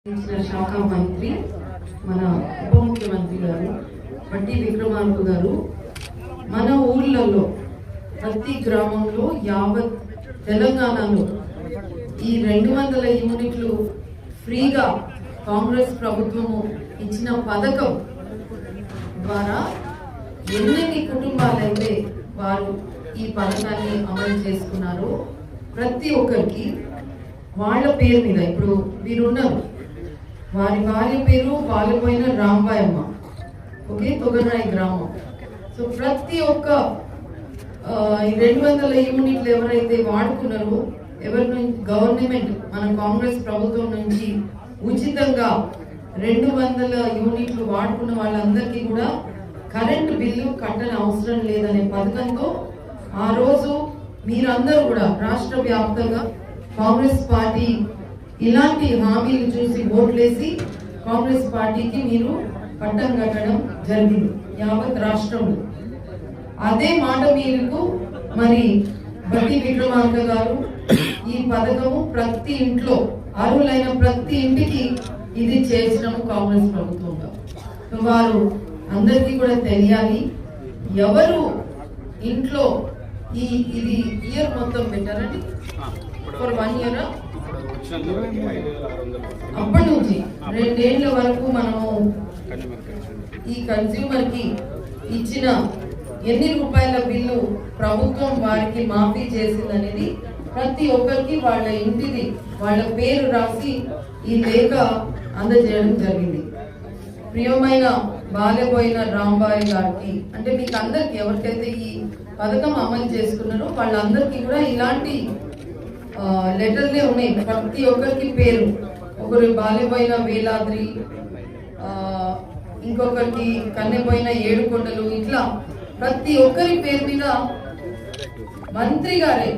శాఖ మంత్రి మన ఉప ముఖ్యమంత్రి గారు బట్టి విక్రమార్క గారు మన ఊళ్ళల్లో ప్రతి గ్రామంలో యావత్ తెలంగాణలో ఈ 200 యూనిట్లు ఫ్రీగా కాంగ్రెస్ ప్రభుత్వము ఇచ్చిన పథకం ద్వారా ఎన్ని కుటుంబాలైతే వారు ఈ పథకాన్ని అమలు చేసుకున్నారో ప్రతి ఒక్కరికి వాళ్ళ పేరు మీద ఇప్పుడు వీరున్నారు, వారి భార్య పేరు బాలిపోయిన రాంబాయమ్మ, ఓకే, తొగర్రాయి గ్రామం. సో ప్రతి ఒక్క 200 యూనిట్లు ఎవరైతే వాడుకున్నారో, ఎవరి నుంచి గవర్నమెంట్ మన కాంగ్రెస్ ప్రభుత్వం నుంచి ఉచితంగా 200 యూనిట్లు వాడుకున్న వాళ్ళందరికీ కూడా కరెంటు బిల్లు కట్టని అవసరం లేదనే పథకంతో ఆ రోజు మీరందరూ కూడా రాష్ట్ర వ్యాప్తంగా కాంగ్రెస్ పార్టీ ఇలాంటి హామీలు చూసి ఓట్లేసి కాంగ్రెస్ పార్టీకి మీరు పట్టం కట్టడం జరిగింది యావత్ రాష్ట్రంలో. అదే మాట మీకు మరి బట్టి విక్రమార్క గారు ఈ పథకము ప్రతి ఇంట్లో అర్హులైన ప్రతి ఇంటికి ఇది చేసినాము కాంగ్రెస్ ప్రభుత్వంగా. వారు అందరికీ కూడా తెలియాలి, ఎవరు ఇంట్లో ఇది ఇయర్ మొత్తం పెట్టారండి ఫర్ 1 ఇయర్, అప్పటి నుంచి 2 ఏళ్ల వరకు మనము ఈ కన్స్యూమర్ కి ఇచ్చిన ఎన్ని రూపాయల బిల్లు ప్రభుత్వం వారికి మాఫీ చేసిందనేది ప్రతి ఒక్కరికి వాళ్ళ ఇంటిది వాళ్ళ పేరు రాసి ఈ లేఖ అందజేయడం జరిగింది. ప్రియమైన బాలెపోయిన రాంబాయి గారికి, అంటే మీకు అందరికి ఎవరికైతే ఈ పథకం అమలు చేసుకున్నారో వాళ్ళందరికీ కూడా ఇలాంటి లెటర్లే ఉన్నాయి. ప్రతి ఒక్కరికి పేరు, ఒకరు బాలెపోయిన వేలాద్రి, ఇంకొకరికి కన్నెపోయిన 7 కొండలు, ఇట్లా ప్రతి ఒక్కరి పేరు మీద మంత్రి గారే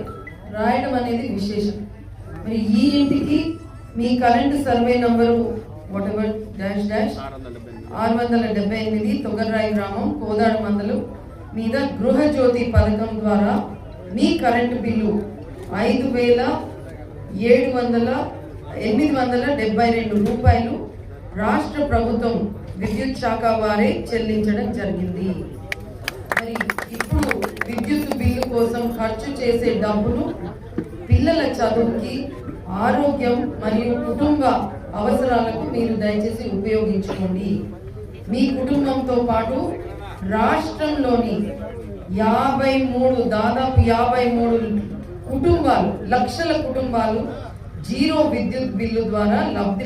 రాయడం అనేది విశేషం. మరి ఈ ఇంటికి మీ కరెంటు సర్వే నంబరు వాటెవర్ --678 తొగర్రాయి గ్రామం కోదాడ మండలం మీద గృహజ్యోతి పథకం ద్వారా మీ కరెంటు బిల్లు 5,872 రూపాయలు రాష్ట్ర ప్రభుత్వం విద్యుత్ శాఖ వారే చెల్లించడం జరిగింది. మరి ఇప్పుడు విద్యుత్ బిల్లు కోసం ఖర్చు చేసే డబ్బును పిల్లల చదువుకి, ఆరోగ్యం మరియు కుటుంబ అవసరాలకు మీరు దయచేసి ఉపయోగించుకోండి. మీ కుటుంబంతో పాటు రాష్ట్రంలోని దాదాపు 53 కుటుంబాలు, లక్షల కుటుంబాలు 0 విద్యుత్ బిల్లు ద్వారా లబ్ధి